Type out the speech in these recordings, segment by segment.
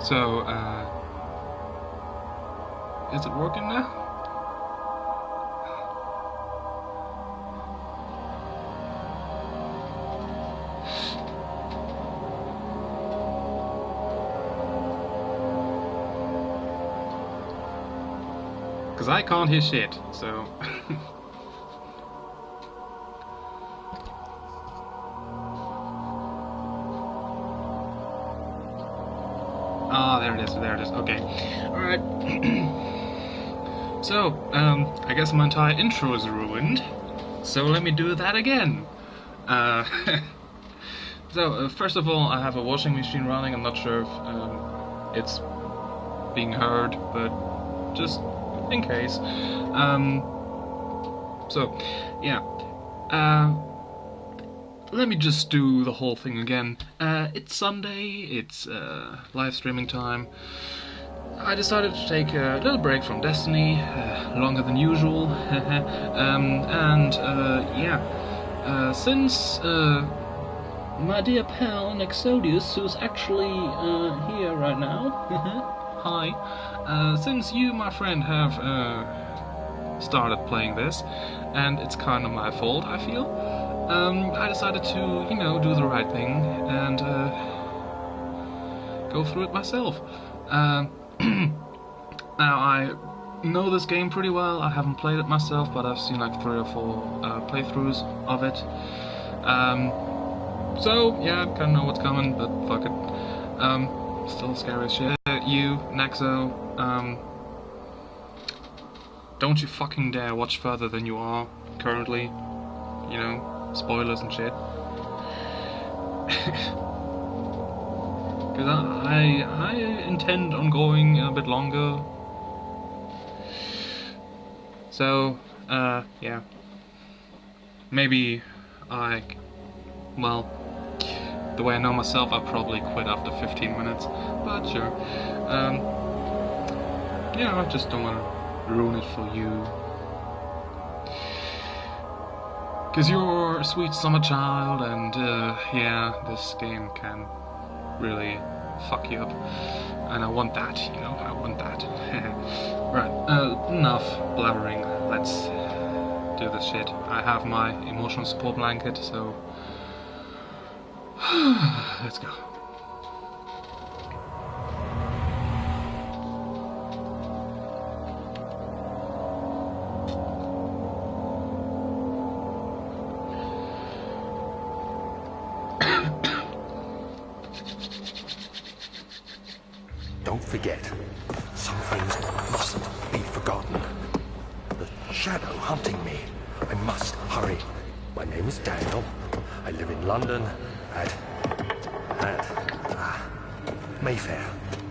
So, is it working now? Because I can't hear shit, so... Ah, there it is, okay. Alright. So, I guess my entire intro is ruined, so let me do that again. So, first of all, I have a washing machine running. I'm not sure if it's being heard, but just in case. So, yeah. Let me just do the whole thing again. It's Sunday, it's live streaming time. I decided to take a little break from Destiny, longer than usual. Since my dear pal Nexodius, who's actually here right now, hi, since you, my friend, have started playing this, and it's kind of my fault, I feel, I decided to, you know, do the right thing and go through it myself. Now, I know this game pretty well. I haven't played it myself, but I've seen like 3 or 4 playthroughs of it. So, yeah, I kinda know what's coming, but fuck it. Still scary as shit. You, Nexo, don't you fucking dare watch further than you are currently. You know, spoilers and shit. Because I intend on going a bit longer. So, yeah. Maybe well, the way I know myself, I'll probably quit after 15 minutes, but sure. Yeah, I just don't want to ruin it for you. Because you're a sweet summer child, and yeah, this game can really fuck you up. And I want that, you know, I want that. Right, enough blabbering, let's do this shit. I have my emotional support blanket, so... let's go. Don't forget, some things mustn't be forgotten. The shadow hunting me. I must hurry. My name is Daniel. I live in London at Mayfair.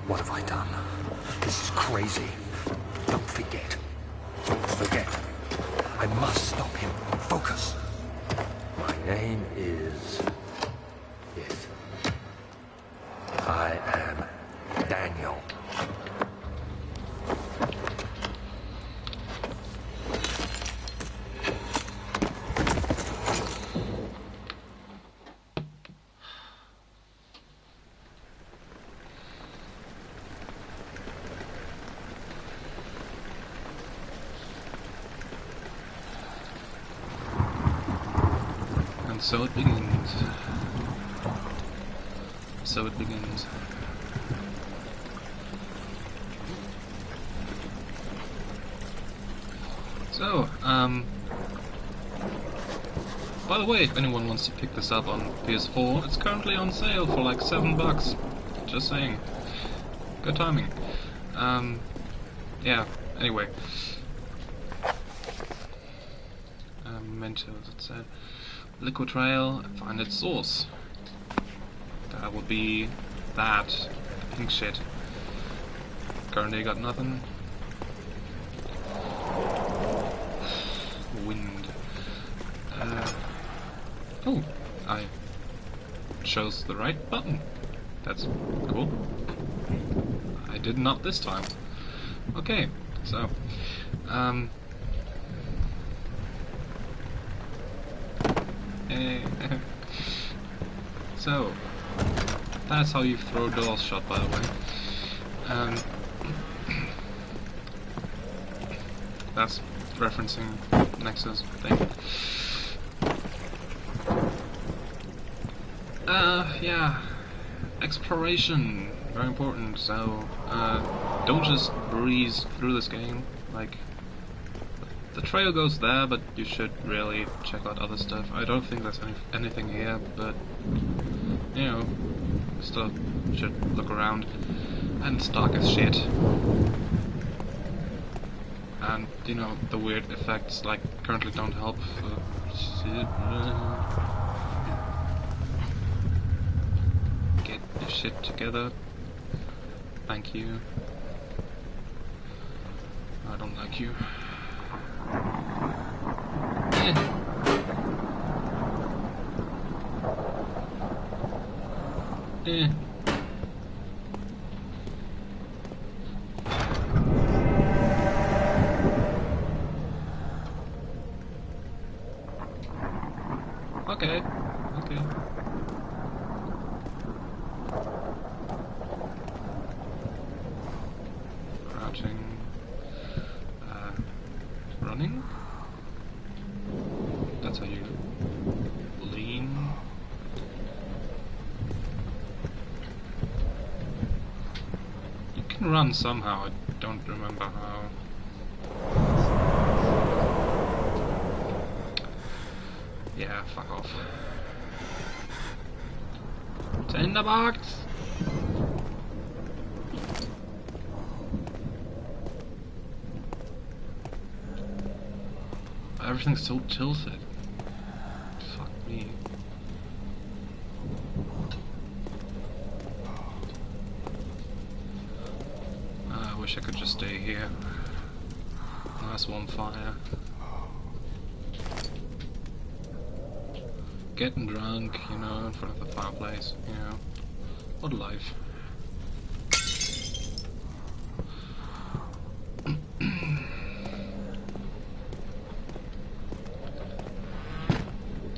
What have I done? This is crazy. Don't forget. Don't forget. I must stop him. Focus. My name is... Yes. I am Daniel. And so it begins. So it begins. So, by the way, if anyone wants to pick this up on PS4, it's currently on sale for like $7. Just saying. Good timing. Yeah, anyway. Mementos, it said. Liquid Trail, find its source. That would be that. Pink shit. Currently got nothing. Wind. Oh, I chose the right button. That's cool. I did not this time. Okay, so, so, that's how you throw doors shut, by the way. and that's referencing Nexus thing. Yeah, exploration, very important. So don't just breeze through this game. Like, the trail goes there, but you should really check out other stuff. I don't think there's anything here, but you know, still should look around. And it's dark as shit. And you know, the weird effects like currently don't help. Get your shit together. Thank you. I don't like you. Eh. Okay. Okay. Crouching. Running? That's how you lean. You can run somehow, I don't remember how. Yeah, fuck off. Tinderbox! Everything's so tilted. Fuck me. I wish I could just stay here. Nice warm fire. Getting drunk, you know, in front of the fireplace, you know. What a life.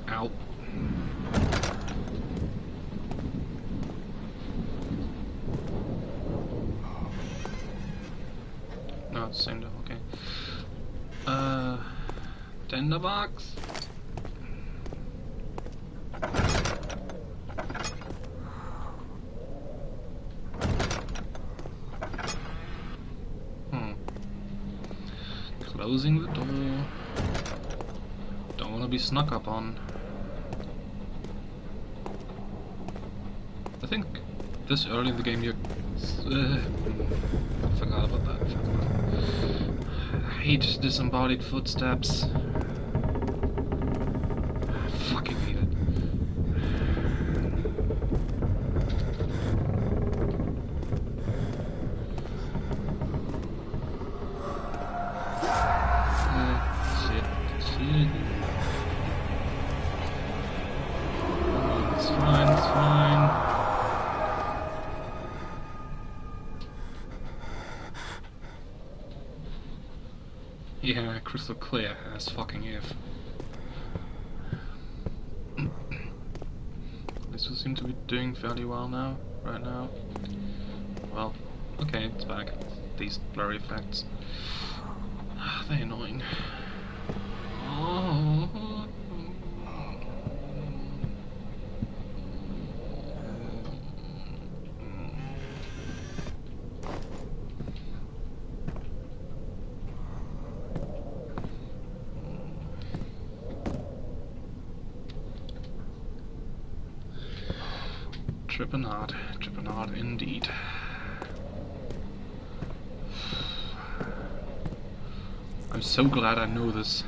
Ow. No, it's the same though, okay. Tinderbox? Closing the door. Don't want to be snuck up on. I think this early in the game you... forgot about that. I hate disembodied footsteps. I fucking hate it. It's fine, it's fine. Yeah, crystal clear as fucking if. This will seem to be doing fairly well now, right now. Well, okay, it's back. These blurry effects. They're annoying. Oh. Tripping hard indeed. I'm so glad I know this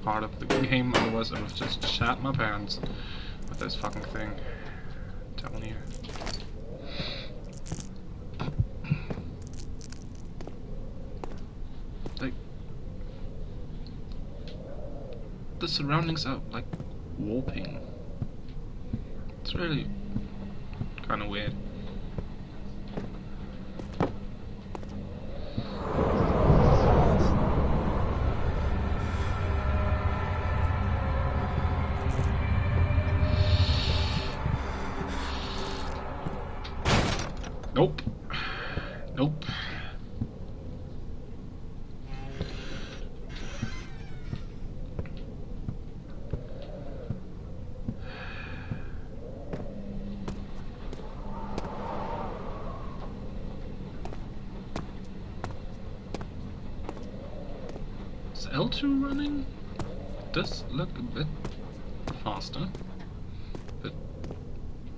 part of the game, otherwise I would have just shat my pants with this fucking thing. I'm telling you. Like, the surroundings are like warping. It's really kind of weird. Nope. Is L2 running? Does look a bit faster, but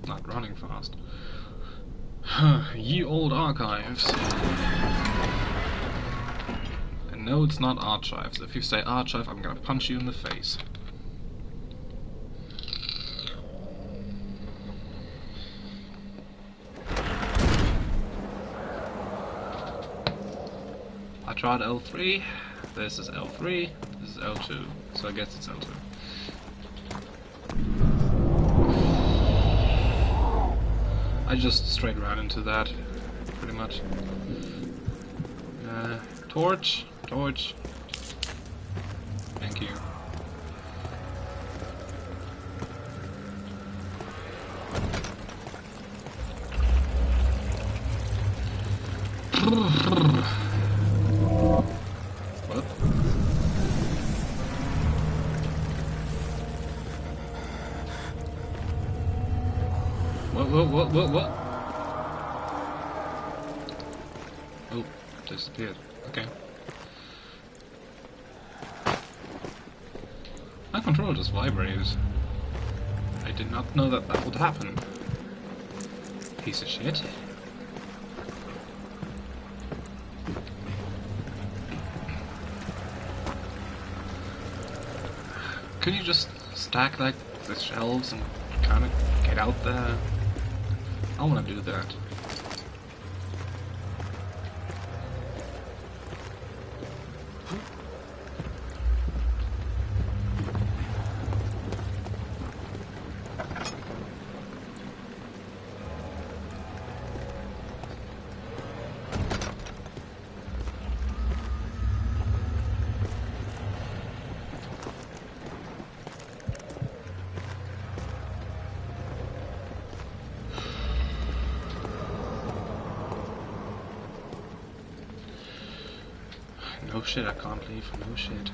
not running fast. Ye old archives. And no, it's not archives. If you say archive, I'm gonna punch you in the face. I tried L3, this is L3, this is L2, so I guess it's L2. I just straight ran into that, pretty much. Torch, torch. Thank you. What? What? Oh, disappeared. Okay. My controller just vibrates. I did not know that that would happen. Piece of shit. Could you just stack like the shelves and kind of get out there? I want to do that. No shit, I can't leave. No shit.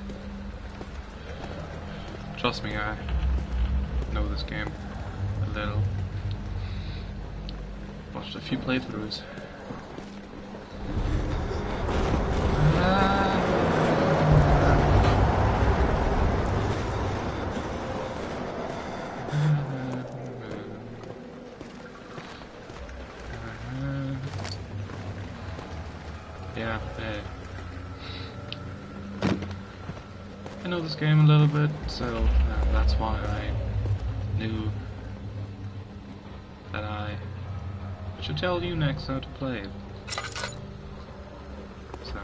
Trust me, I know this game a little. Watched a few playthroughs. Yeah, I know this game a little bit, so that's why I knew that I should tell you next how to play it. So,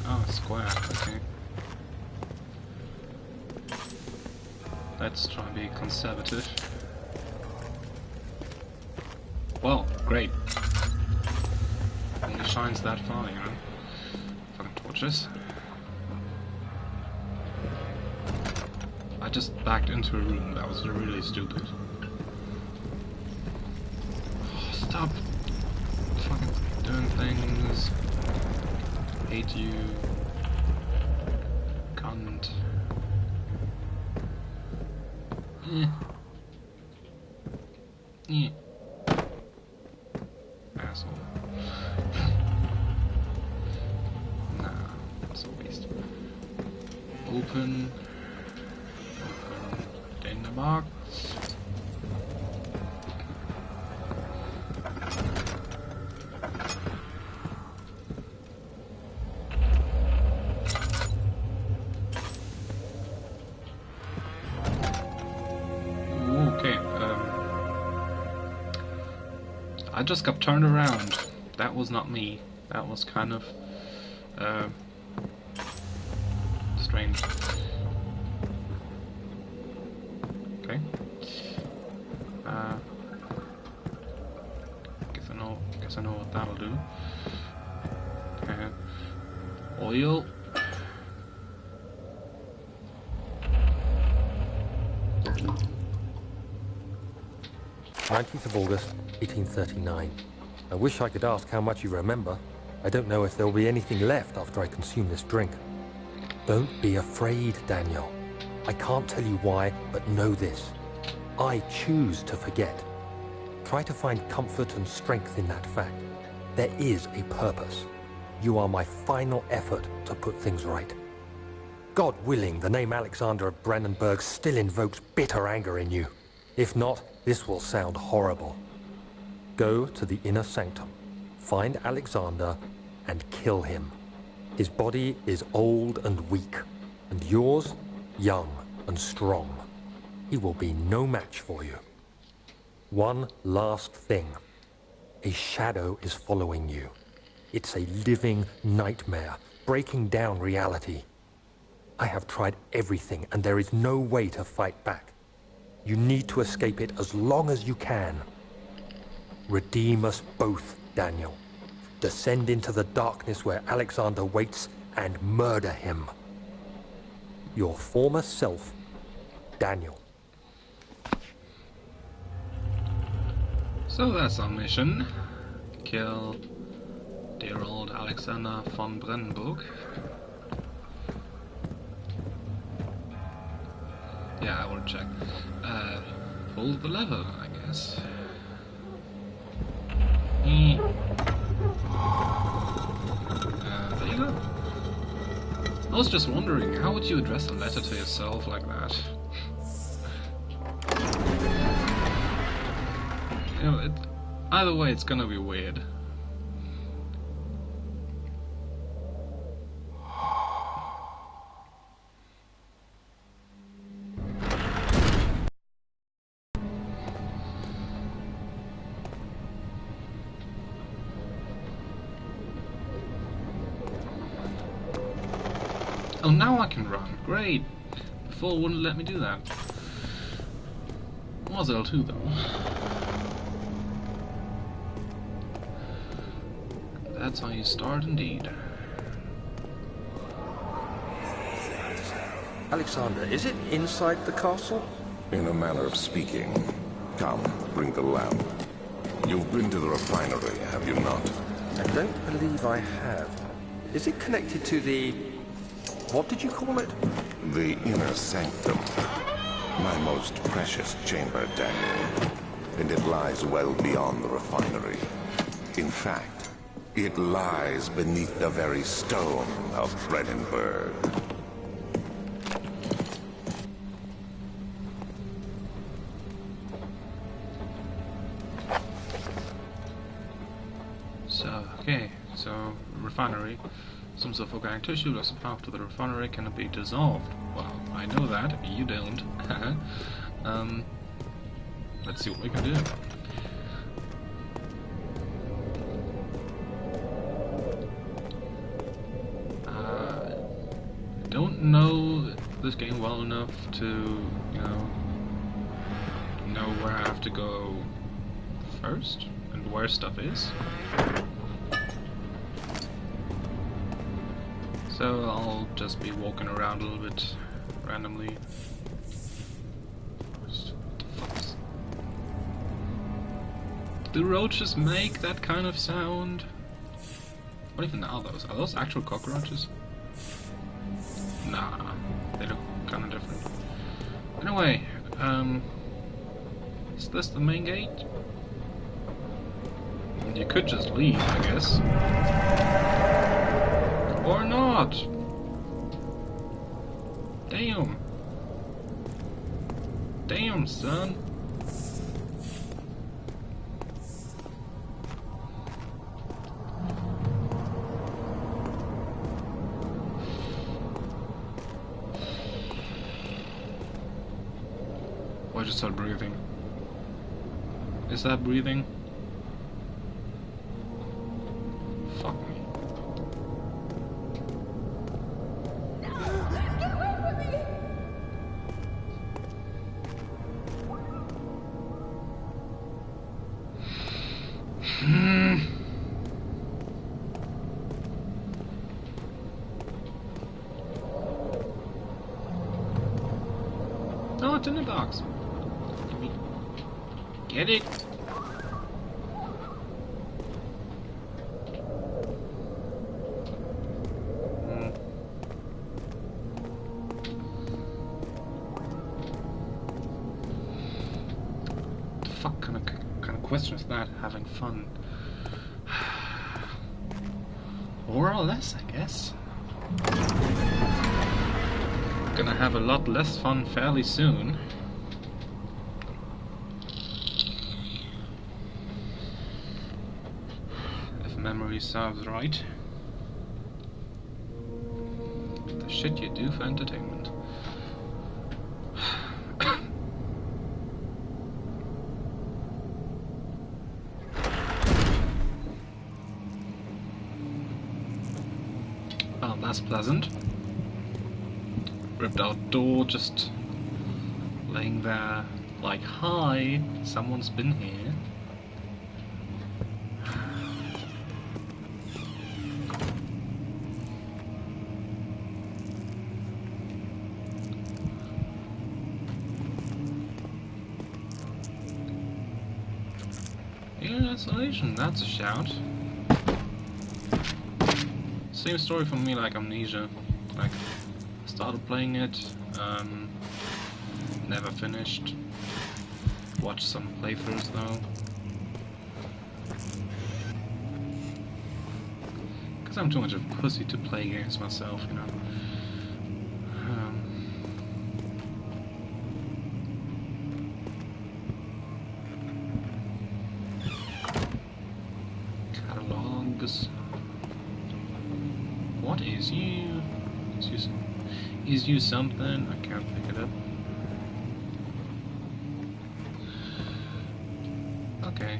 oh, square, okay. Let's try and be conservative. Well, great. Only shines that far, you know. Fucking torches. I just backed into a room, that was really stupid. Oh, stop fucking doing things. Hate you. Cunt. Asshole. Nah, that's a waste. Open. In the box. Okay, I just got turned around. That was not me. That was kind of strange. Okay. Guess I know what that'll do. Okay. Oil. 19th of August, 1839. I wish I could ask how much you remember. I don't know if there'll be anything left after I consume this drink. Don't be afraid, Daniel. I can't tell you why, but know this. I choose to forget. Try to find comfort and strength in that fact. There is a purpose. you are my final effort to put things right. God willing, the name Alexander of Brandenburg still invokes bitter anger in you. If not, this will sound horrible. Go to the inner sanctum, find Alexander, and kill him. His body is old and weak, and yours, young and strong. He will be no match for you. One last thing. A shadow is following you. It's a living nightmare, breaking down reality. I have tried everything, and there is no way to fight back. You need to escape it as long as you can. Redeem us both, Daniel. Descend into the darkness where Alexander waits and murder him. Your former self, Daniel. So that's our mission. Kill dear old Alexander von Brandenburg. Yeah, I will check. Pull the lever, I guess. There you go. I was just wondering, how would you address a letter to yourself like that? You know, either way, it's gonna be weird. Oh, now I can run. Great. Before it wouldn't let me do that. Was L2 though. That's how you start indeed. Alexander, is it inside the castle? In a manner of speaking. Come, bring the lamp. You've been to the refinery, have you not? I don't believe I have. Is it connected to the... what did you call it? The inner sanctum. My most precious chamber, Daniel. And it lies well beyond the refinery. In fact, it lies beneath the very stone of Brandenburg. So refinery. Some sort of organic tissue lost a path to the refinery cannot be dissolved. Well, I know that, you don't. Let's see what we can do. I don't know this game well enough to, know where I have to go first and where stuff is. So I'll just be walking around a little bit randomly. Do roaches make that kind of sound? What even are those? Are those actual cockroaches? Nah, they look kind of different. Anyway, is this the main gate? You could just leave, I guess. Or not! Damn! Damn, son! Why just start breathing? Is that breathing? Fuck me. Oh, it's in the box. Get it? The fuck kind of question is that? Having fun. More or less, I guess. Gonna have a lot less fun fairly soon. If memory serves right. The shit you do for entertainment. Oh, that's pleasant. Ripped out door just laying there like, hi, someone's been here. Yeah, isolation, that's a shout. Same story for me like Amnesia. Like, I started playing it, never finished. Watched some playthroughs though. Because I'm too much of a pussy to play games myself, you know. Catalogs. What is you? Is you something? I can't pick it up. Okay.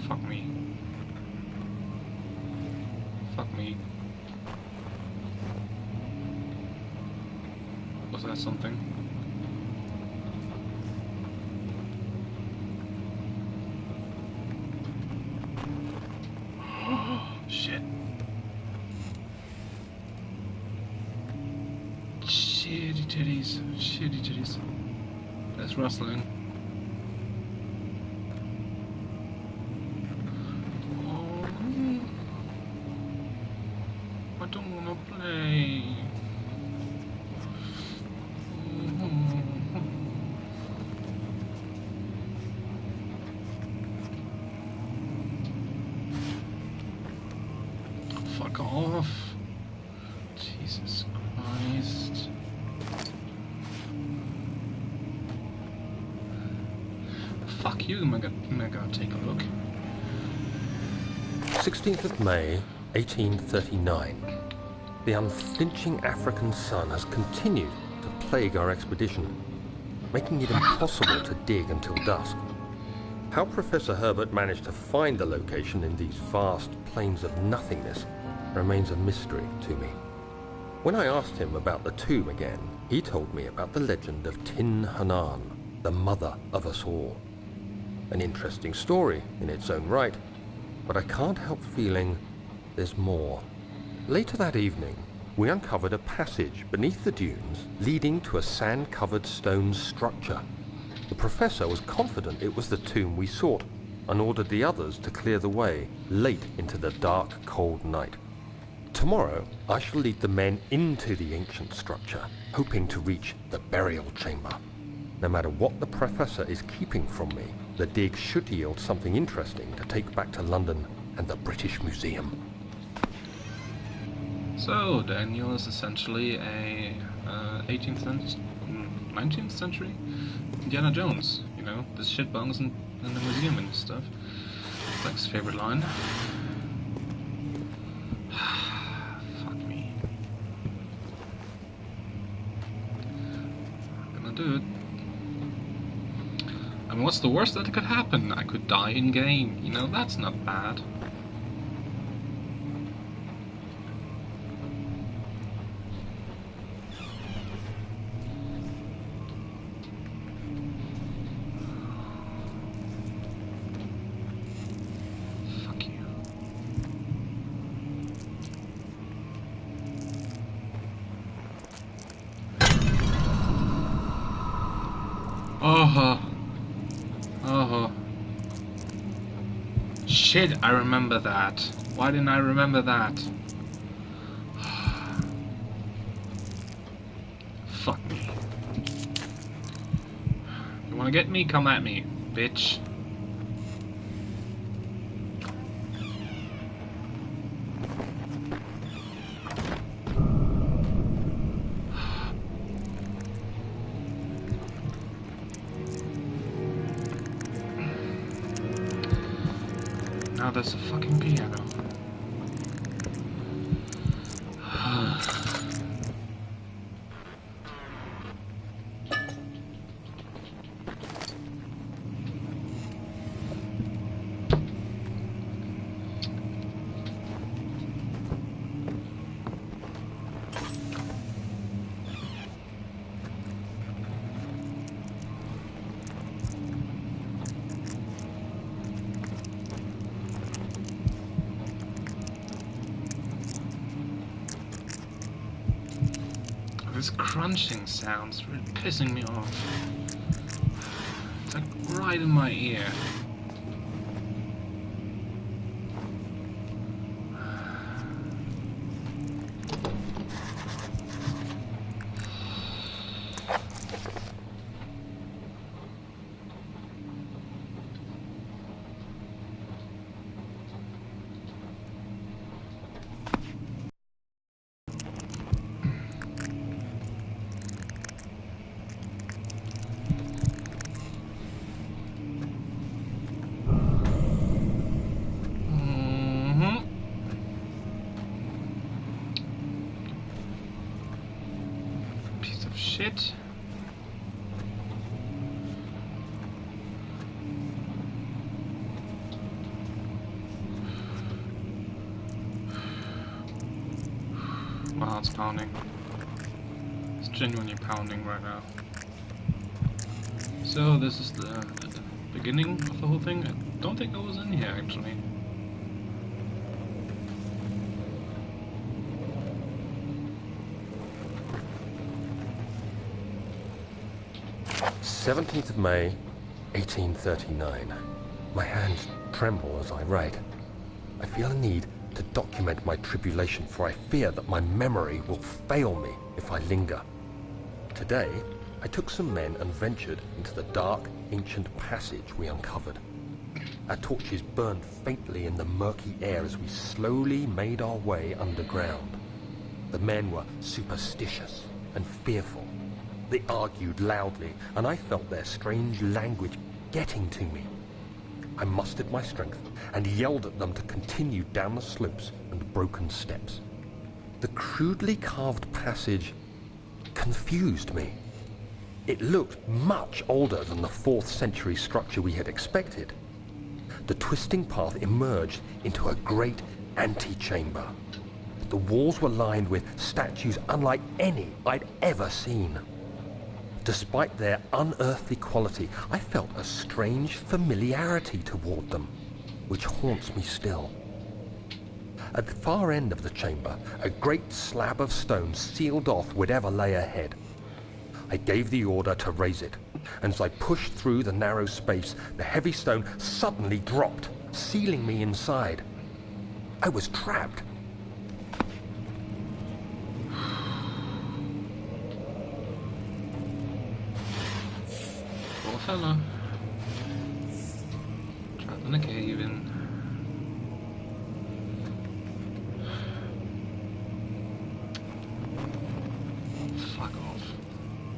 Fuck me. Fuck me. Was that something? Shit. Shitty titties. Shitty titties. That's rustling. Oh, I don't wanna play. Fuck off. Jesus Christ. Fuck you, Mega, take a look. 16th of May, 1839. The unflinching African sun has continued to plague our expedition, making it impossible to dig until dusk. How Professor Herbert managed to find the location in these vast plains of nothingness remains a mystery to me. When I asked him about the tomb again, he told me about the legend of Tin Hanan, the mother of us all. An interesting story in its own right, but I can't help feeling there's more. Later that evening, we uncovered a passage beneath the dunes leading to a sand-covered stone structure. The professor was confident it was the tomb we sought and ordered the others to clear the way late into the dark, cold night. Tomorrow, I shall lead the men into the ancient structure, hoping to reach the burial chamber. No matter what the professor is keeping from me, the dig should yield something interesting to take back to London and the British Museum. So, Daniel is essentially a 18th century, 19th century Indiana Jones, you know, the shitbones in the museum and stuff. Like his favorite line. Fuck me. I'm gonna do it. I mean, what's the worst that could happen? I could die in game, you know, that's not bad. Shit, I remember that. Why didn't I remember that? Fuck me. You wanna get me? Come at me, bitch. Now there's a fucking piano. This crunching sound's really pissing me off. It's like right in my ear. Shit. Wow, it's pounding. It's genuinely pounding right now. So this is the beginning of the whole thing. I don't think I was in here actually. 17th of May, 1839. My hands tremble as I write. I feel a need to document my tribulation, for I fear that my memory will fail me if I linger. Today, I took some men and ventured into the dark, ancient passage we uncovered. Our torches burned faintly in the murky air as we slowly made our way underground. The men were superstitious and fearful. They argued loudly, and I felt their strange language getting to me. I mustered my strength and yelled at them to continue down the slopes and broken steps. The crudely carved passage confused me. It looked much older than the 4th century structure we had expected. The twisting path emerged into a great antechamber. The walls were lined with statues unlike any I'd ever seen. Despite their unearthly quality, I felt a strange familiarity toward them, which haunts me still. At the far end of the chamber, a great slab of stone sealed off whatever lay ahead. I gave the order to raise it, and as I pushed through the narrow space, the heavy stone suddenly dropped, sealing me inside. I was trapped. Poor fella. Trapped in a cave in. Fuck off.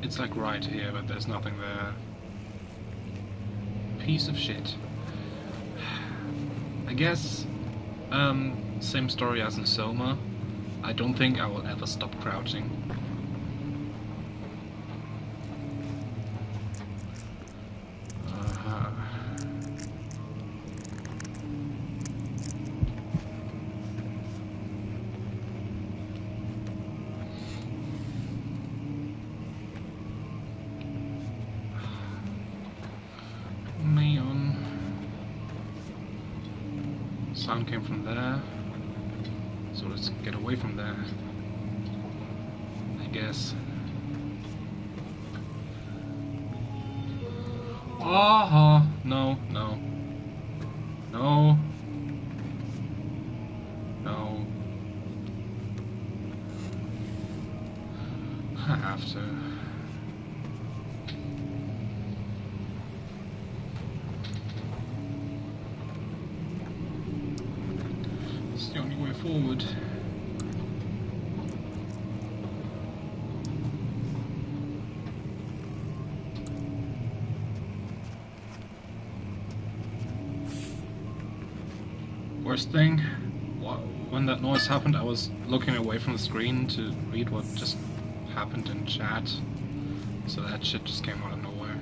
It's like right here, but there's nothing there. Piece of shit. I guess, same story as in Soma. I don't think I will ever stop crouching. Sound came from there, so let's get away from there, I guess. No, no, no, no. I have so... It's the only way forward. Worst thing, when that noise happened, I was looking away from the screen to read what just happened in chat, so that shit just came out of nowhere.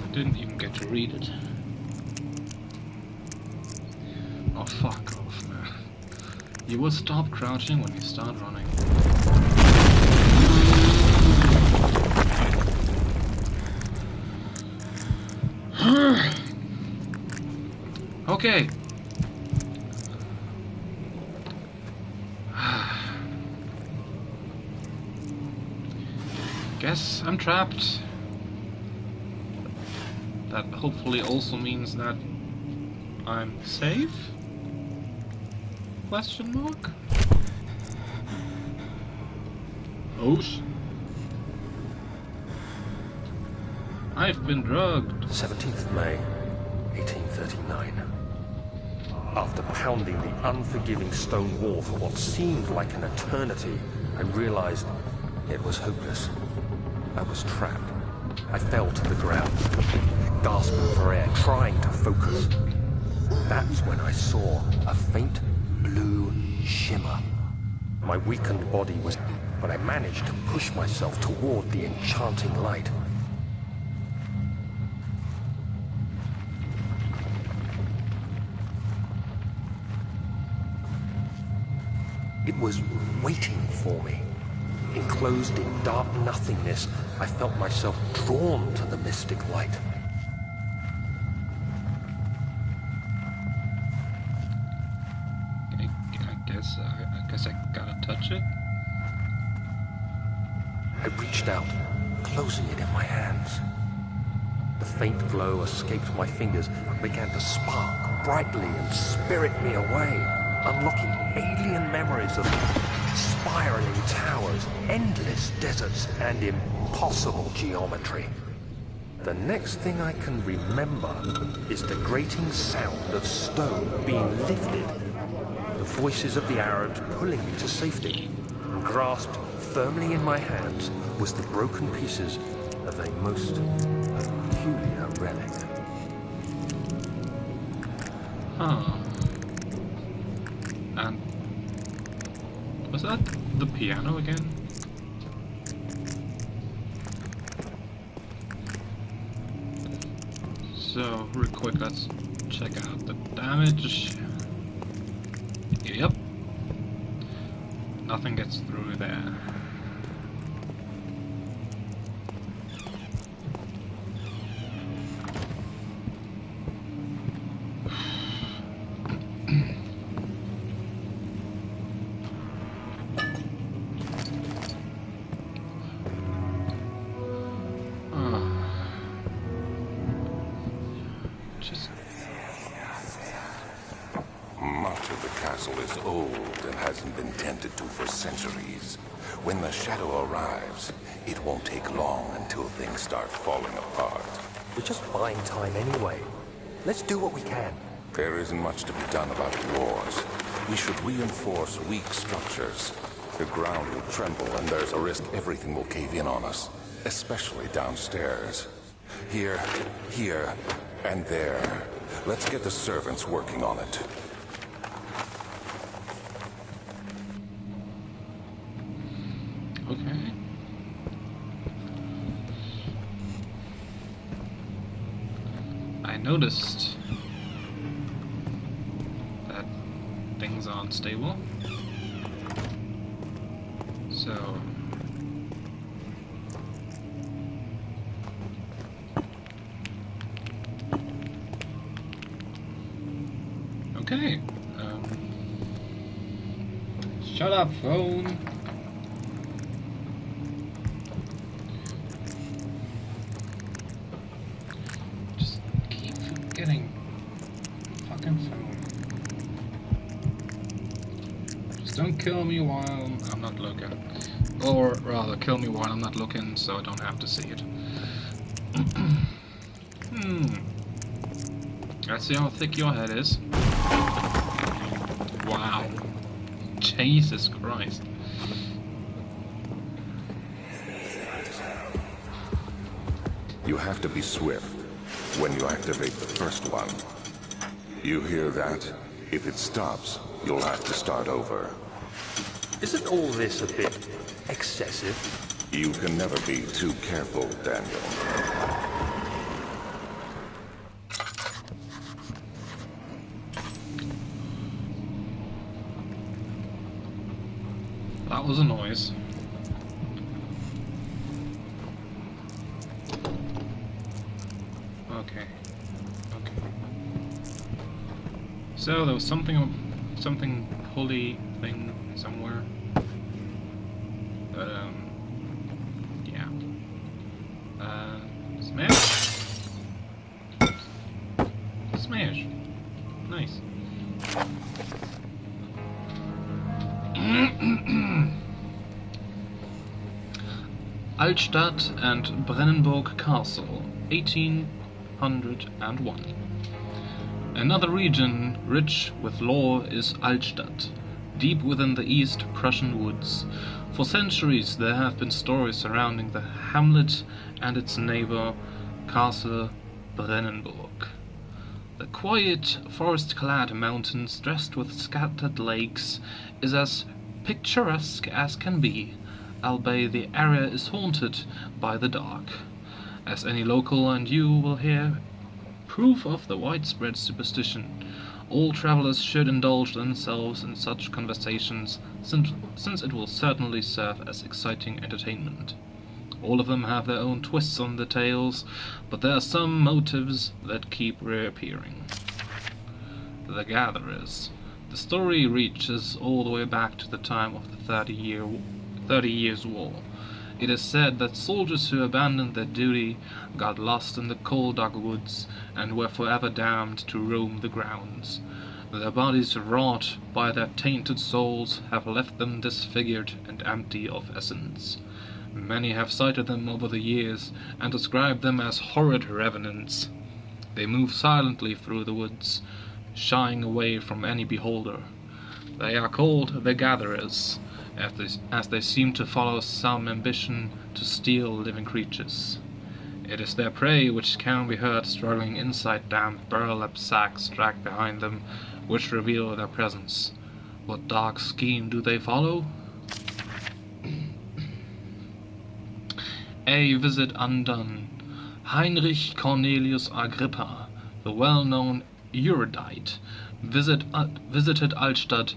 I didn't even get to read it. Oh, fuck off, man. You will stop crouching when you start running. Okay. Guess I'm trapped. That hopefully also means that I'm safe? Question mark? Oosh. I've been drugged. 17th May, 1839. After pounding the unforgiving stone wall for what seemed like an eternity, I realized it was hopeless. I was trapped. I fell to the ground, gasping for air, trying to focus. That's when I saw a faint blue shimmer. My weakened body was... but I managed to push myself toward the enchanting light. It was waiting for me. Enclosed in dark nothingness, I felt myself drawn to the mystic light. I guess I gotta touch it. I reached out, closing it in my hands. The faint glow escaped my fingers and began to spark brightly and spirit me away, unlocking alien memories of spiraling towers, endless deserts, and impossible geometry. The next thing I can remember is the grating sound of stone being lifted, the voices of the Arabs pulling me to safety, and grasped firmly in my hands was the broken pieces of a most peculiar relic. Huh. And was that the piano again? So, real quick, let's check out the damage. Yep. Nothing gets through there. Much of the castle is old and hasn't been tended to for centuries. When the shadow arrives, it won't take long until things start falling apart. We're just buying time anyway. Let's do what we can. There isn't much to be done about wars. We should reinforce weak structures. The ground will tremble and there's a risk everything will cave in on us, especially downstairs. Here, and there. Let's get the servants working on it. Okay. I noticed that things are unstable. So okay. Shut up, phone. Just keep kidding. Fucking phone. Just don't kill me while I'm not looking. Or rather, kill me while I'm not looking so I don't have to see it. Let's see how thick your head is. Wow. Jesus Christ. You have to be swift when you activate the first one. You hear that? If it stops, you'll have to start over. Isn't all this a bit excessive? You can never be too careful, Daniel. That was a noise. Okay. So there was something pulley thing somewhere. Yeah. Smash. Smash. Nice. Altstadt and Brennenburg Castle, 1801. Another region rich with lore is Altstadt, deep within the East Prussian woods. For centuries there have been stories surrounding the hamlet and its neighbor, Castle Brennenburg. The quiet, forest-clad mountains dressed with scattered lakes is as picturesque as can be, albeit the area is haunted by the dark. As any local and you will hear proof of the widespread superstition, all travelers should indulge themselves in such conversations, since it will certainly serve as exciting entertainment. All of them have their own twists on the tales, but there are some motives that keep reappearing. The Gatherers. The story reaches all the way back to the time of the 30 Years' War. It is said that soldiers who abandoned their duty got lost in the cold dark woods and were forever damned to roam the grounds. Their bodies, wrought by their tainted souls, have left them disfigured and empty of essence. Many have cited them over the years and described them as horrid revenants. They move silently through the woods, shying away from any beholder. They are called the Gatherers, as they seem to follow some ambition to steal living creatures. It is their prey which can be heard struggling inside damp burlap sacks dragged behind them, which reveal their presence. What dark scheme do they follow? A visit undone. Heinrich Cornelius Agrippa, the well-known erudite, visited Altstadt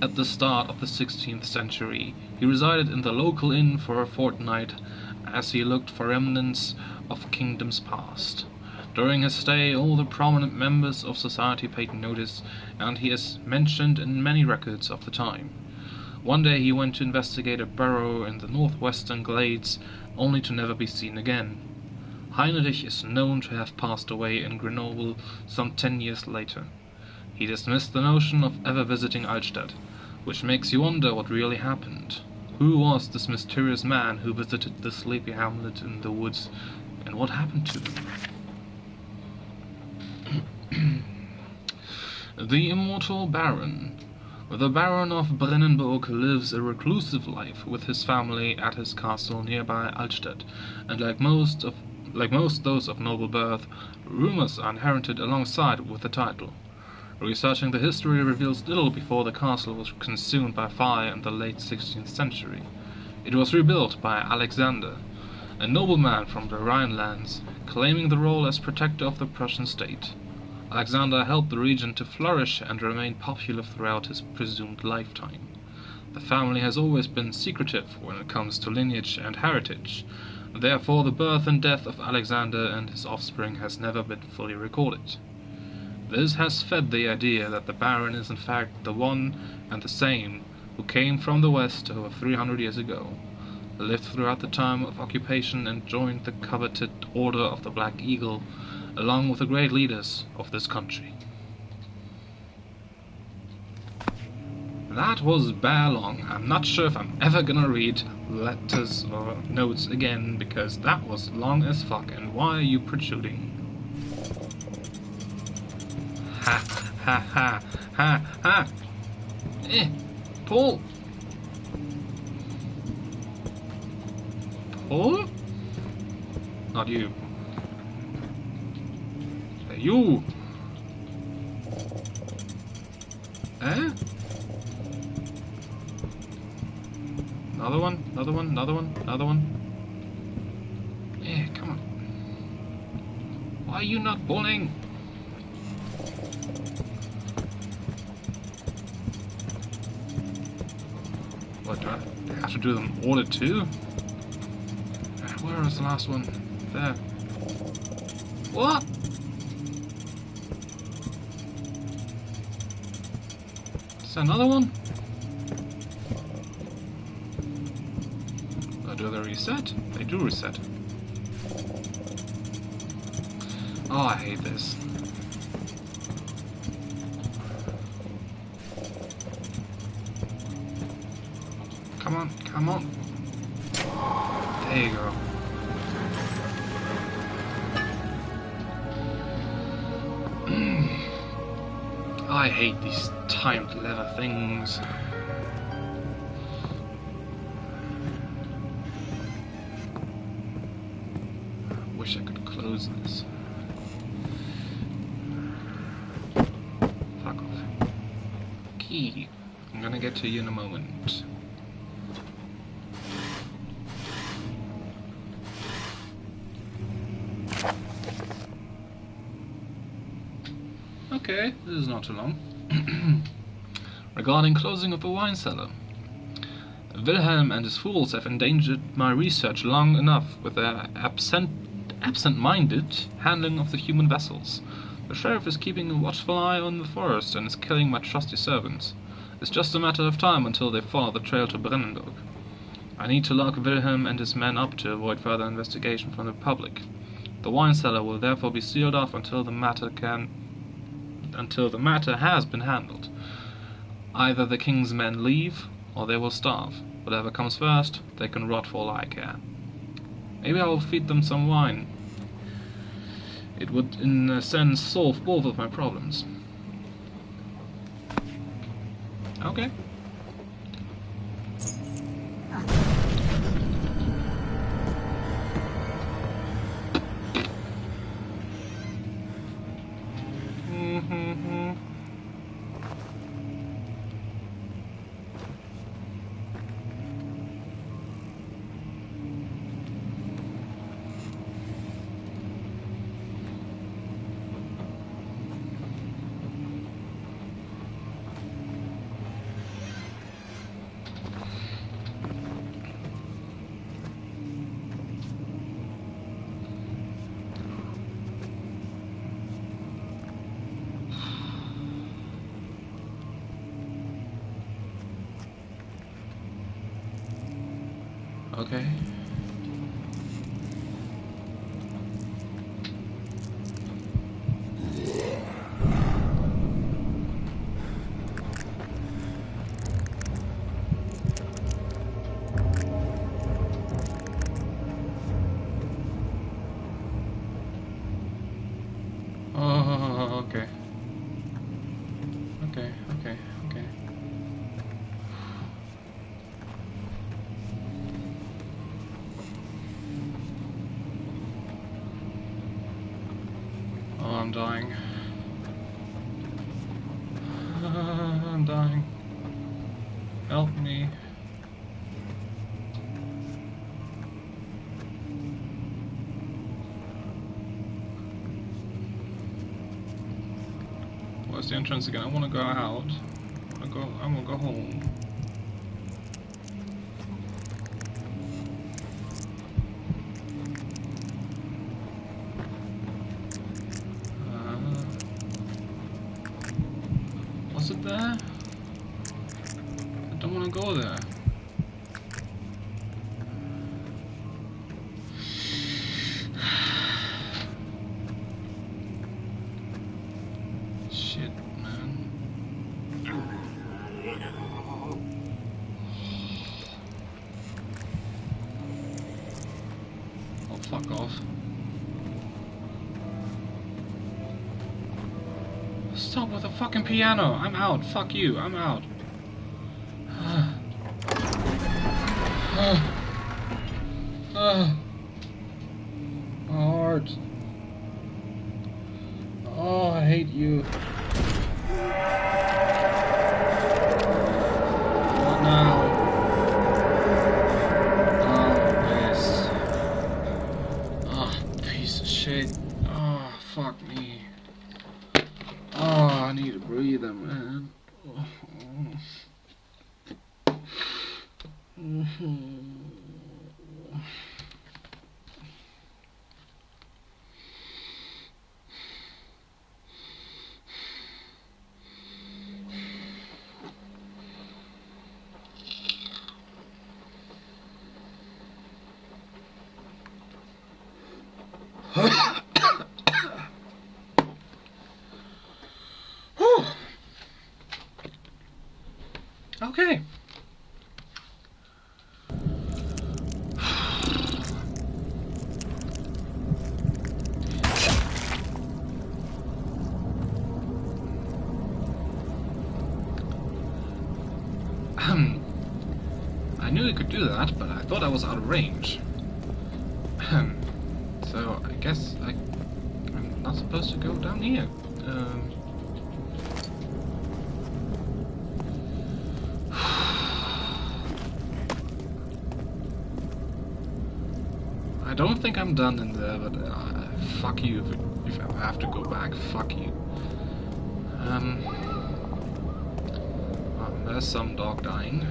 at the start of the 16th century. He resided in the local inn for a fortnight as he looked for remnants of kingdoms past. During his stay, all the prominent members of society paid notice, and he is mentioned in many records of the time. One day he went to investigate a burrow in the northwestern glades, only to never be seen again. Heinrich is known to have passed away in Grenoble some 10 years later. He dismissed the notion of ever visiting Altstadt, which makes you wonder what really happened. Who was this mysterious man who visited the sleepy hamlet in the woods, and what happened to him? The Immortal Baron. The Baron of Brennenburg lives a reclusive life with his family at his castle nearby Altstadt, and like most those of noble birth, rumors are inherited alongside with the title. Researching the history reveals little before the castle was consumed by fire in the late 16th century. It was rebuilt by Alexander, a nobleman from the Rhinelands, claiming the role as protector of the Prussian state. Alexander helped the region to flourish and remain popular throughout his presumed lifetime. The family has always been secretive when it comes to lineage and heritage. Therefore, the birth and death of Alexander and his offspring has never been fully recorded. This has fed the idea that the Baron is in fact the one and the same who came from the west over 300 years ago, lived throughout the time of occupation and joined the coveted Order of the Black Eagle, along with the great leaders of this country. That was bare long. I'm not sure if I'm ever gonna read letters or notes again, because that was long as fuck. And why are you protruding? Ha ha ha ha ha! Pull! Pull? Not you. You! Eh? Another one, another one, another one, another one. Come on. Why are you not pulling? What, do I have to do them all at two? Where is the last one? There. What? Is there another one? Do they reset? They do reset. Oh, I hate this. Come on, come on. There you go. I hate these timed lever things. Wish I could close this. Fuck off. Key. I'm gonna get to you in a moment. Okay, this is not too long. Regarding closing of the wine cellar. Wilhelm and his fools have endangered my research long enough with their absent-minded handling of the human vessels. The sheriff is keeping a watchful eye on the forest and is killing my trusty servants. It's just a matter of time until they follow the trail to Brennenburg. I need to lock Wilhelm and his men up to avoid further investigation from the public. The wine cellar will therefore be sealed off until the matter has been handled. Either the king's men leave, or they will starve. Whatever comes first, they can rot for all I care. Maybe I will feed them some wine. It would, in a sense, solve both of my problems. Okay. Okay. Oh, okay. Okay. Oh, I'm dying. I'm dying. Help me. Where's the entrance again? I want to go out. I want to go home. Was it there? I don't want to go there. Shit, man. Oh, fuck off. Stop with the fucking piano! I'm out! Fuck you! I'm out! My heart! Oh, I hate you. What now? Oh, yes. Oh, piece of shit. Oh, fuck me. Oh, I need a breather, man. Oh. Okay. I knew he could do that, but I thought I was out of range. So I guess I'm not supposed to go down here. I don't think I'm done in there, but fuck you if I have to go back. Fuck you. Well, there's some dog dying.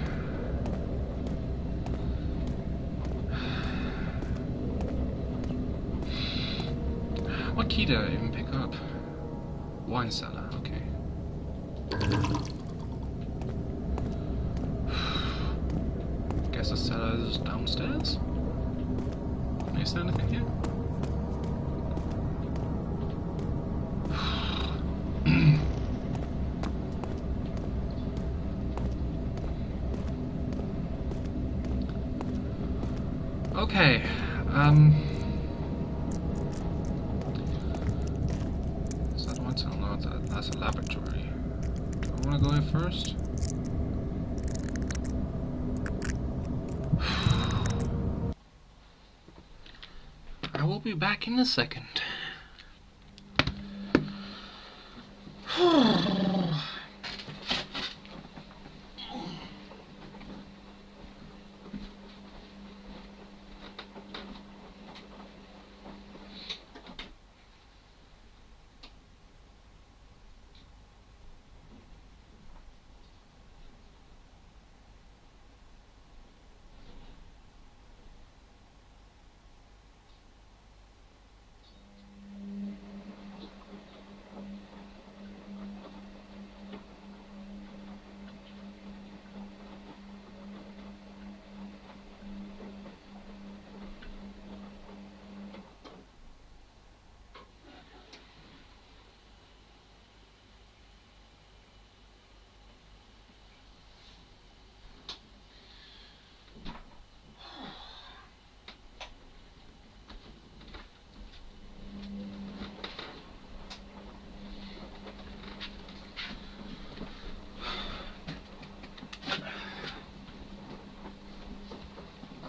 What key did I even pick up? Wine cellar, okay. Guess the cellar is downstairs? Is there anything here? Okay, is that one tunnel? No, that's a laboratory. Do I want to go here first? I will be back in a second.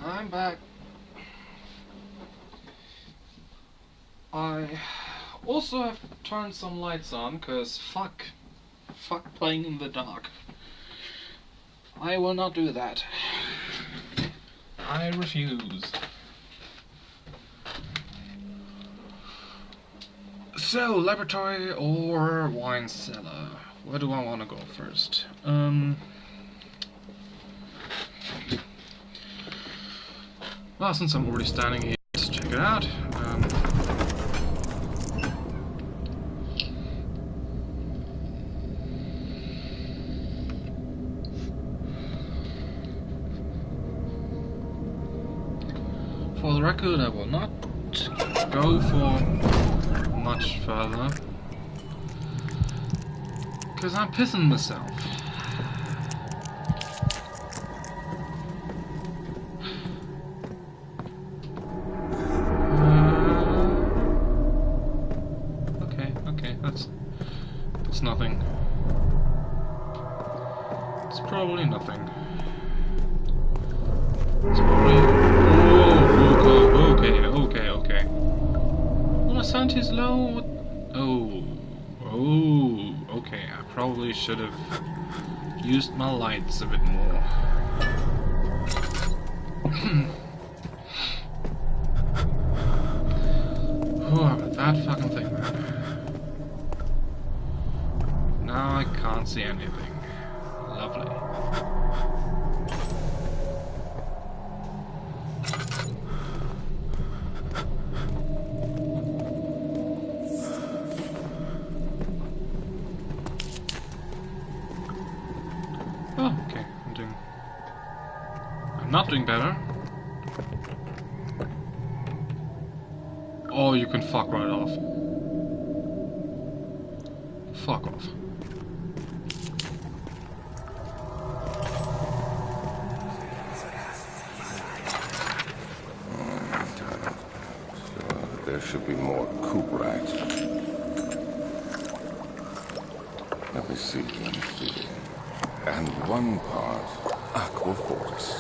I'm back. I also have turned some lights on, cause fuck playing in the dark. I will not do that. I refuse. So, laboratory or wine cellar? Where do I want to go first? Well, since I'm already standing here, let's check it out. For the record, I will not go for much further. Because I'm pissing myself. Okay, that's nothing. It's probably nothing. It's probably... Oh, okay. Well, my sanity's low. Oh, okay. I probably should have used my lights a bit more. Oh, that fucking thing, man. Now I can't see anything. Lovely. Oh, okay. I'm not doing better. Oh, you can fuck right off. Fuck off. There should be more coop rats. Let me see. And one part aqua fortis.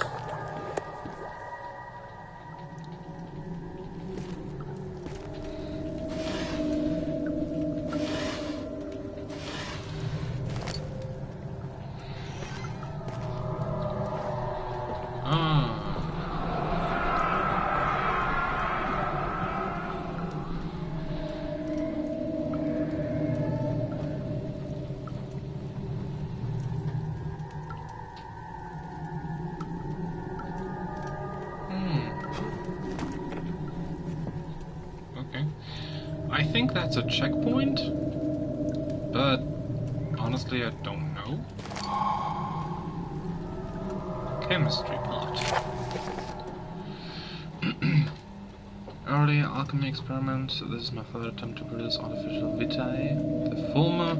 I think that's a checkpoint, but honestly I don't know. Chemistry plot. Early alchemy experiment. This is my third attempt to produce artificial vitae. The former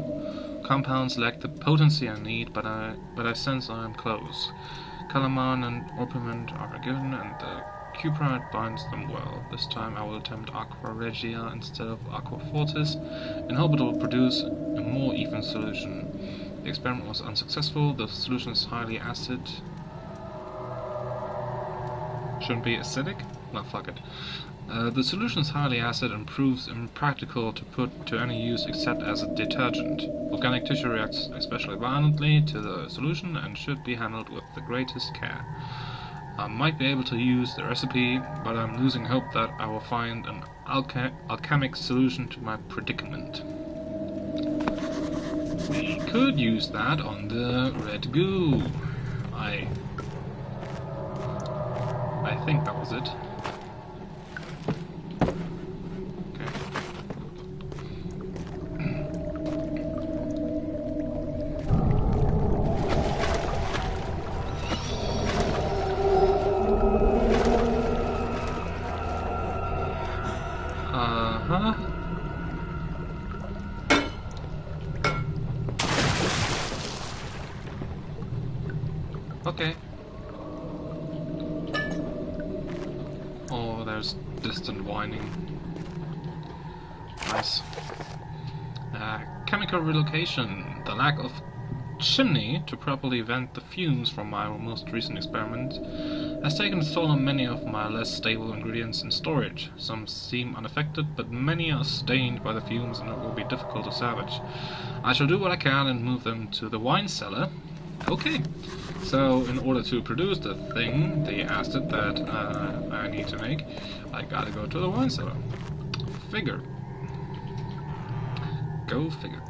compounds lack the potency I need, but I sense I am close. Calamine and orpiment are given, and the cuprite binds them well. This time I will attempt aqua regia instead of aqua fortis, and hope it will produce a more even solution. The experiment was unsuccessful. The solution is highly acid. Shouldn't be acidic? No, fuck it. The solution is highly acid and proves impractical to put to any use except as a detergent. Organic tissue reacts especially violently to the solution and should be handled with the greatest care. I might be able to use the recipe, but I'm losing hope that I will find an alchemic solution to my predicament. We could use that on the red goo. I think that was it. Okay. Oh, there's distant whining. Nice. Chemical relocation. The lack of chimney to properly vent the fumes from my most recent experiment has taken its toll on many of my less stable ingredients in storage. Some seem unaffected, but many are stained by the fumes and it will be difficult to salvage. I shall do what I can and move them to the wine cellar. Okay. So, in order to produce the thing, the acid that I need to make, I gotta go to the wine cellar. Figure. Go figure.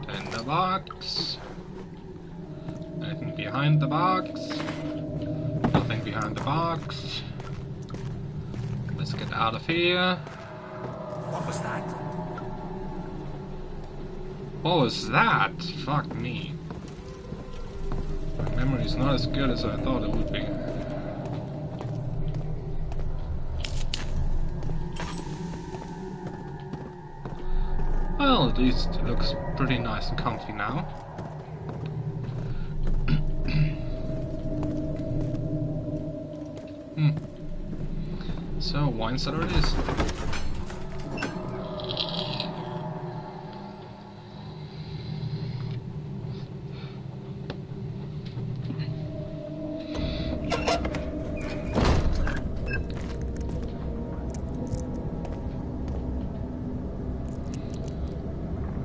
In the box. Anything behind the box? Nothing behind the box. Let's get out of here. What was that? What was that? Fuck me. My memory's not as good as I thought it would be. Well, at least it looks pretty nice and comfy now. So, wine cellar it is.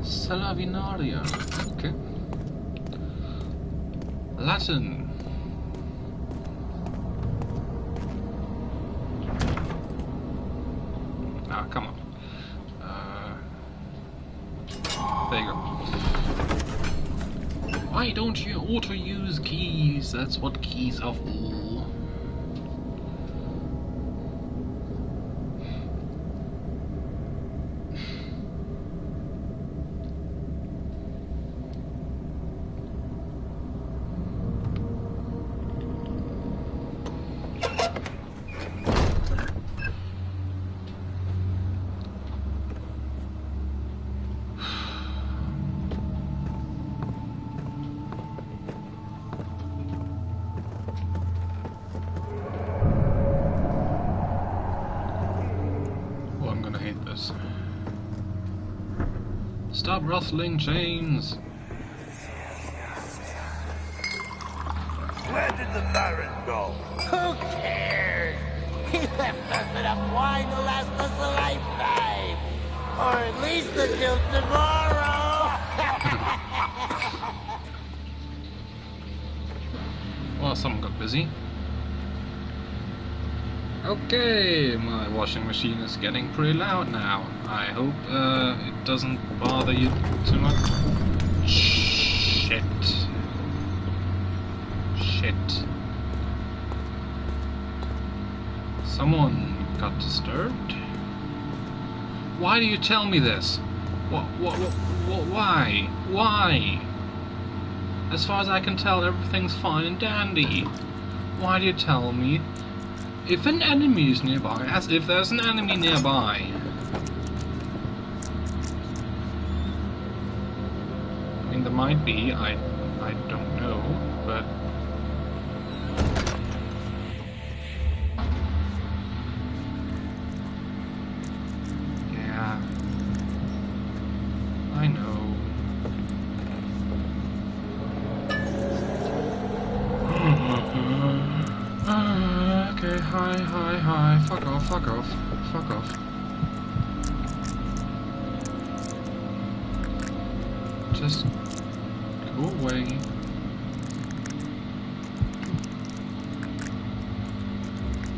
Cella Vinaria. Okay. Latin. Ah, come on. There you go. Why don't you auto-use keys? That's what keys are for. Stop rustling chains! Where did the Baron go? Who cares? He left us enough wine to last us a lifetime! Or at least until tomorrow! Well, someone got busy. Okay, my washing machine is getting pretty loud now. I hope it doesn't bother you too much. Shit. Shit. Someone got disturbed? Why do you tell me this? Why? Why? As far as I can tell, everything's fine and dandy. Why do you tell me? If an enemy is nearby, as if there's an enemy nearby. I mean, there might be, I don't know, but... Yeah. I know. Okay, hi. Fuck off. Just go away.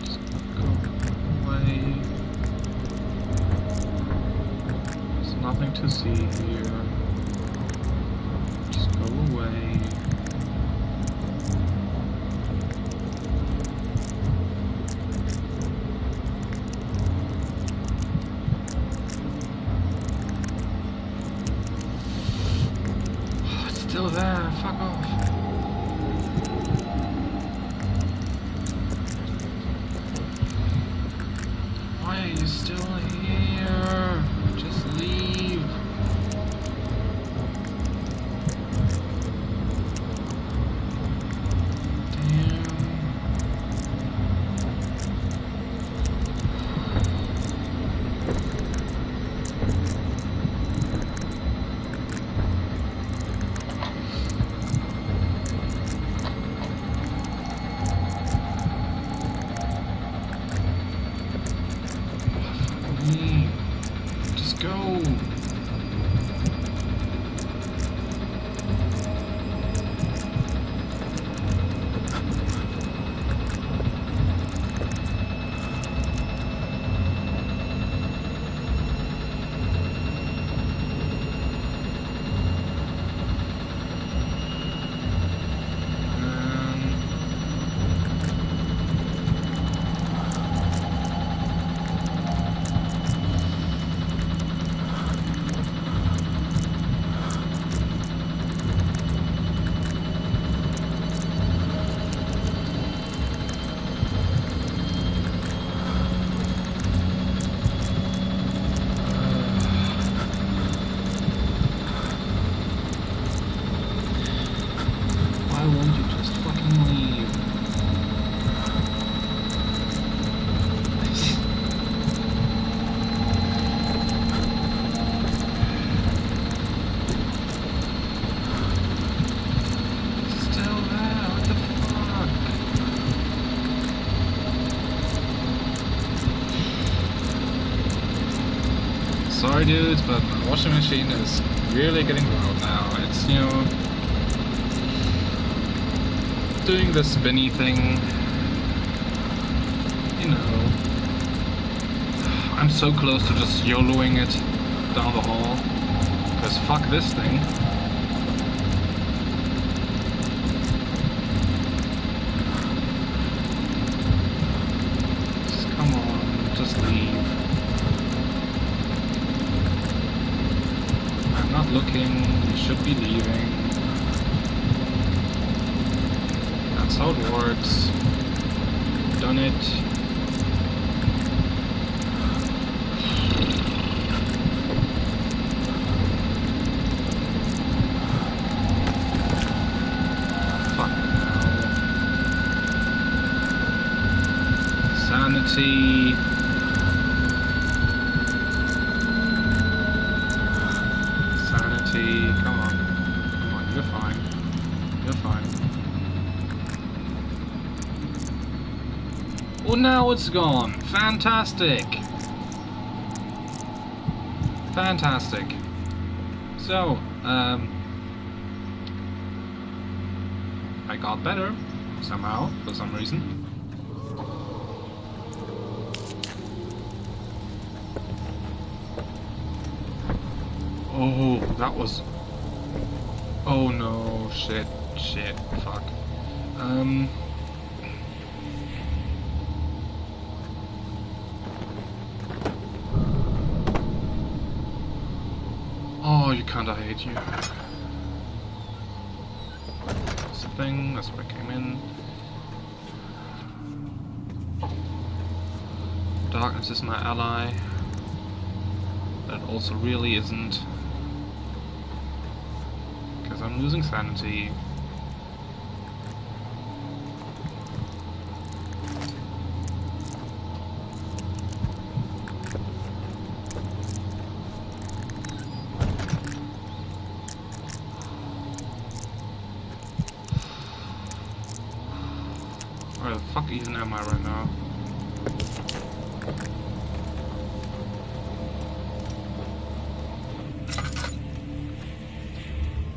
Just go away. There's nothing to see here. Just go away. Still there, fuck off. Why are you still here? Just leave. Damn. dudes, but my washing machine is really getting loud now. It's, you know, doing the spinny thing. You know, I'm so close to just YOLOing it down the hall. Because fuck this thing. Just come on, just leave. I'm not looking, you should be leaving. That's how it works. Done it. Sanity. Sanity. Come on. Come on, you're fine. You're fine. Well, now it's gone. Fantastic. Fantastic. So, I got better. Somehow, for some reason. Oh, that was... Oh no, shit, fuck. Oh, you can't, I hate you. That's the thing, that's where I came in. Darkness is my ally. But it also really isn't. I'm losing sanity. Where the fuck even am I right now?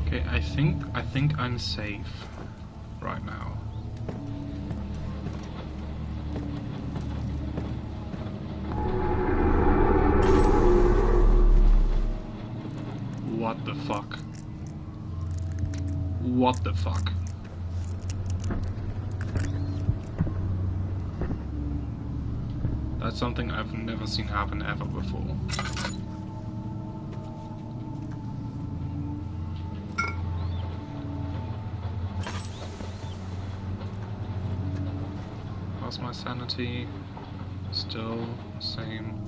Okay, I think I'm safe right now. What the fuck? What the fuck? That's something I've never seen happen ever before. How's my sanity? Still the same.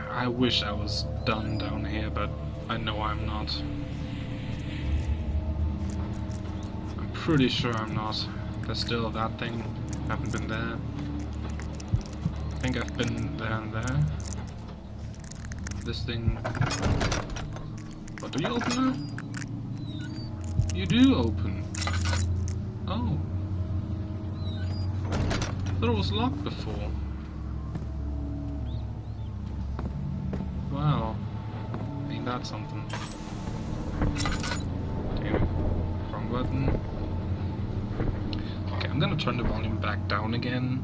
I wish I was done down here, but I know I'm not. I'm pretty sure I'm not. There's still that thing. I haven't been there. I think I've been there and there. This thing... What, do you open now? You do open. Oh. I thought it was locked before. Wow. Ain't that something. Damn it. Wrong button. Okay, I'm gonna turn the volume back down again.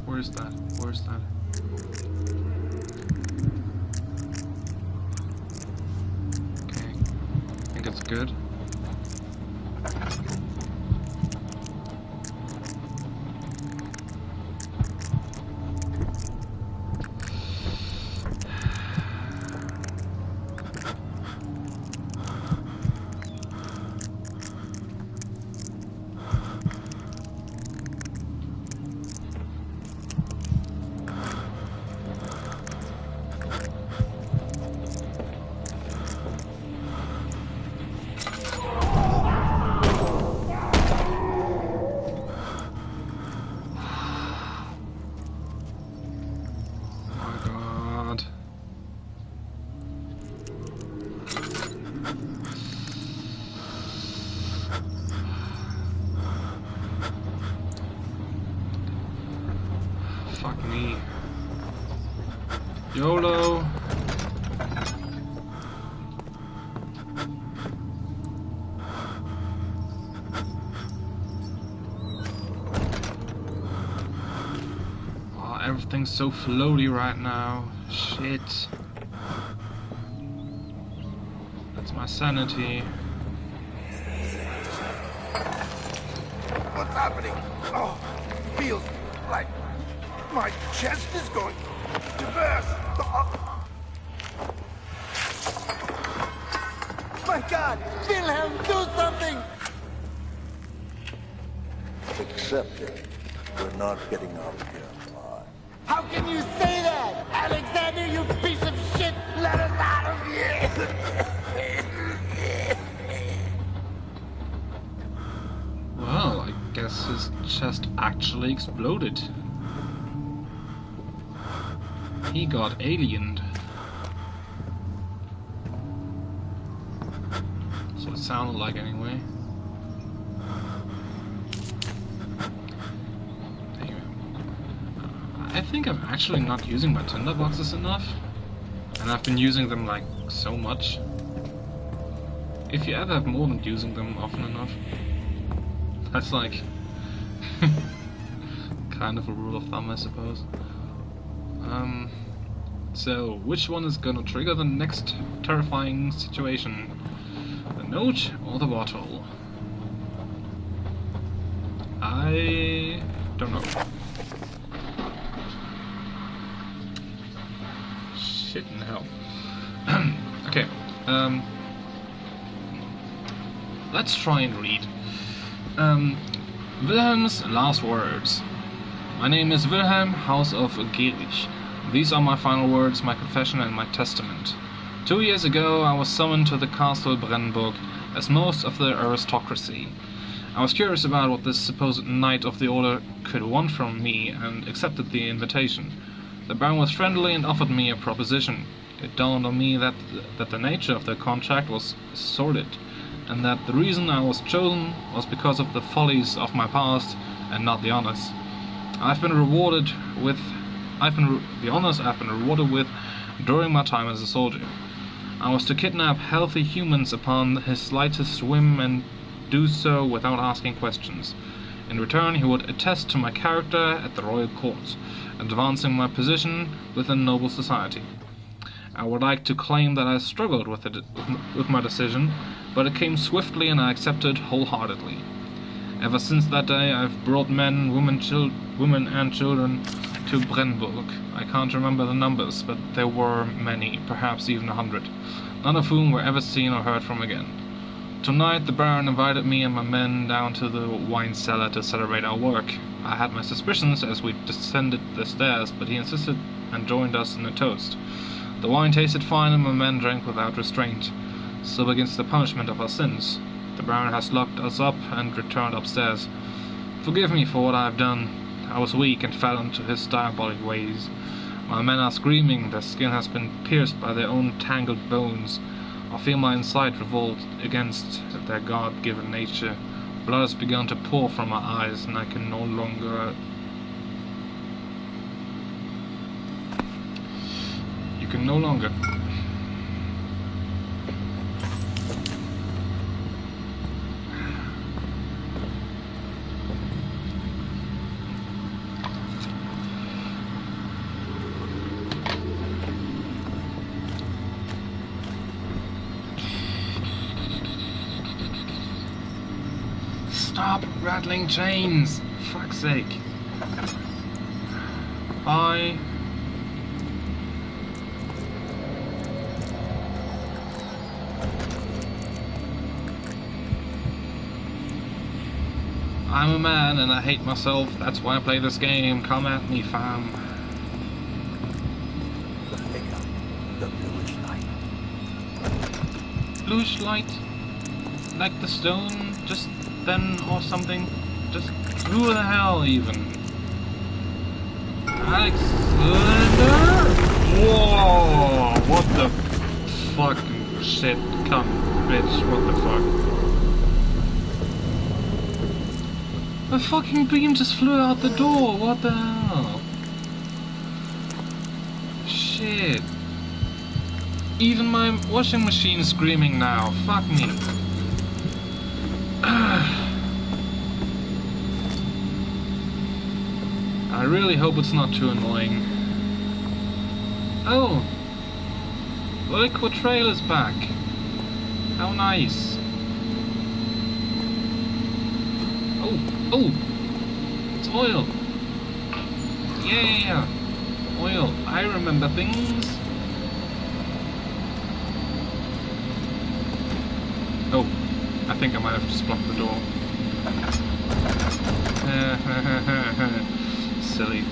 Where's that? Where's that? Okay. I think it's good. Fuck me. YOLO. Oh, everything's so floaty right now. Shit. That's my sanity. What's happening? Oh, feels like my chest is going to burst. My God, Wilhelm, do something! Accept it. We're not getting out of here alive. How can you say that? Alexander, you piece of shit! Let us out of here! Well, I guess his chest actually exploded. He got aliened. So it sounded like anyway. Anyway. I think I'm actually not using my tinderboxes enough. And I've been using them like so much. If you ever have more than using them often enough. That's like kind of a rule of thumb, I suppose. So which one is gonna trigger the next terrifying situation? The note or the bottle? I don't know. Shit in hell. Okay, let's try and read. Wilhelm's last words. My name is Wilhelm, House of Gerich. These are my final words, my confession and my testament. 2 years ago I was summoned to the castle Brennburg, as most of the aristocracy. I was curious about what this supposed knight of the order could want from me, and accepted the invitation. The Baron was friendly and offered me a proposition. It dawned on me that the nature of the contract was sordid, and that the reason I was chosen was because of the follies of my past and not the honors. I've been rewarded with the honors I've been rewarded with during my time as a soldier. I was to kidnap healthy humans upon his slightest whim and do so without asking questions. In return, he would attest to my character at the royal court, advancing my position within noble society. I would like to claim that I struggled with my decision, but it came swiftly and I accepted wholeheartedly. Ever since that day, I've brought men, women and children to Brennburg. I can't remember the numbers, but there were many, perhaps even 100, none of whom were ever seen or heard from again. Tonight, the Baron invited me and my men down to the wine cellar to celebrate our work. I had my suspicions as we descended the stairs, but he insisted and joined us in a toast. The wine tasted fine and my men drank without restraint. So begins the punishment of our sins. The Baron has locked us up and returned upstairs. Forgive me for what I have done. I was weak and fell into his diabolic ways. My men are screaming, their skin has been pierced by their own tangled bones. I feel my inside revolt against their God-given nature. Blood has begun to pour from my eyes, and I can no longer... You can no longer... Stop rattling chains! Fuck's sake. Bye. I'm a man and I hate myself, that's why I play this game. Come at me, fam. The figure. The bluish light. Bluish light? Like the stone just then or something? Just who the hell even? Alexander? Whoa! What the fucking shit? Come, bitch, what the fuck? The fucking beam just flew out the door, what the hell? shit. Even my washing machine is screaming now. Fuck me. I really hope it's not too annoying. Oh! The liquid trail is back. How nice. Oh! Oh! It's oil! Yeah! Oil. I remember things. Oh, I think I might have just blocked the door. Silly.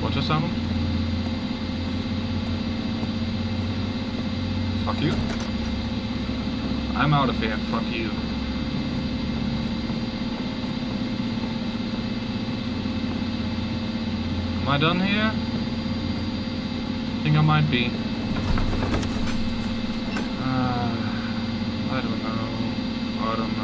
What just happened? Fuck you. I'm out of here, fuck you. Am I done here? I think I might be. I don't know. I don't know.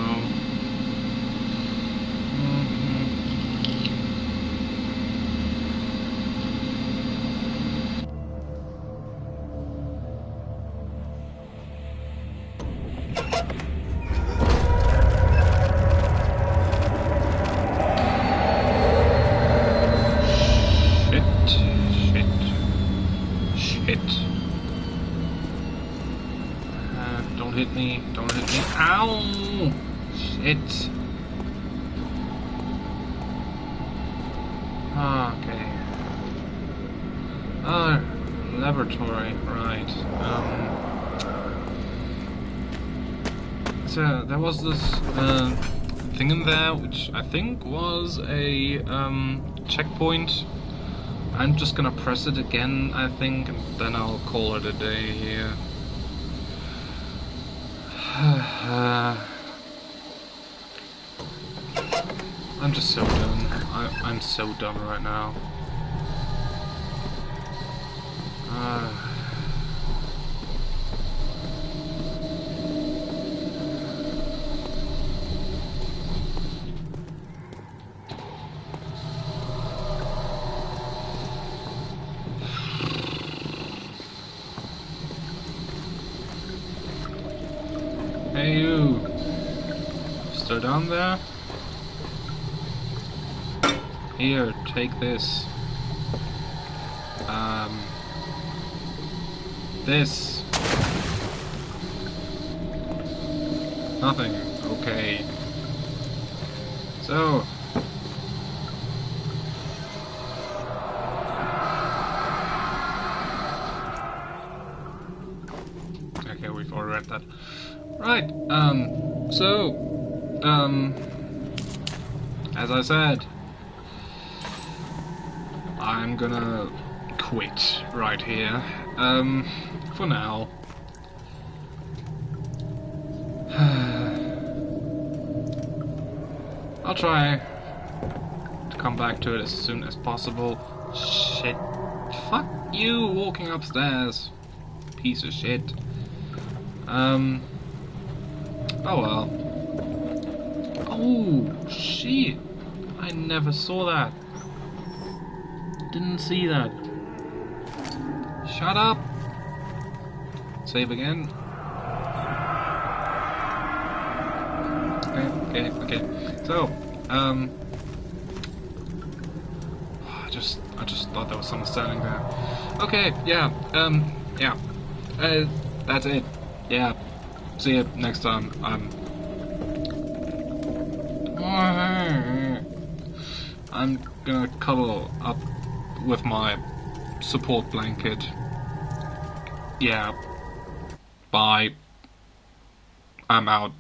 Don't hit me. Don't hit me. Ow! Shit. Okay. Laboratory. Right. So there was this thing in there, which I think was a checkpoint. I'm just gonna press it again, I think, and then I'll call it a day here. I'm just so done. I'm so done right now. Hey you! Still down there? Here, take this. This. Nothing. Okay. So. Okay, we've already read that. Right, as I said, I'm gonna quit right here, for now. I'll try to come back to it as soon as possible. Shit. Fuck you walking upstairs. Piece of shit. Oh well. Oh, shit. I never saw that. Didn't see that. Shut up. Save again. Okay. So, I just thought there was someone standing there. Okay, yeah, that's it. Yeah, see you next time. I'm gonna cuddle up with my support blanket. Yeah. Bye. I'm out.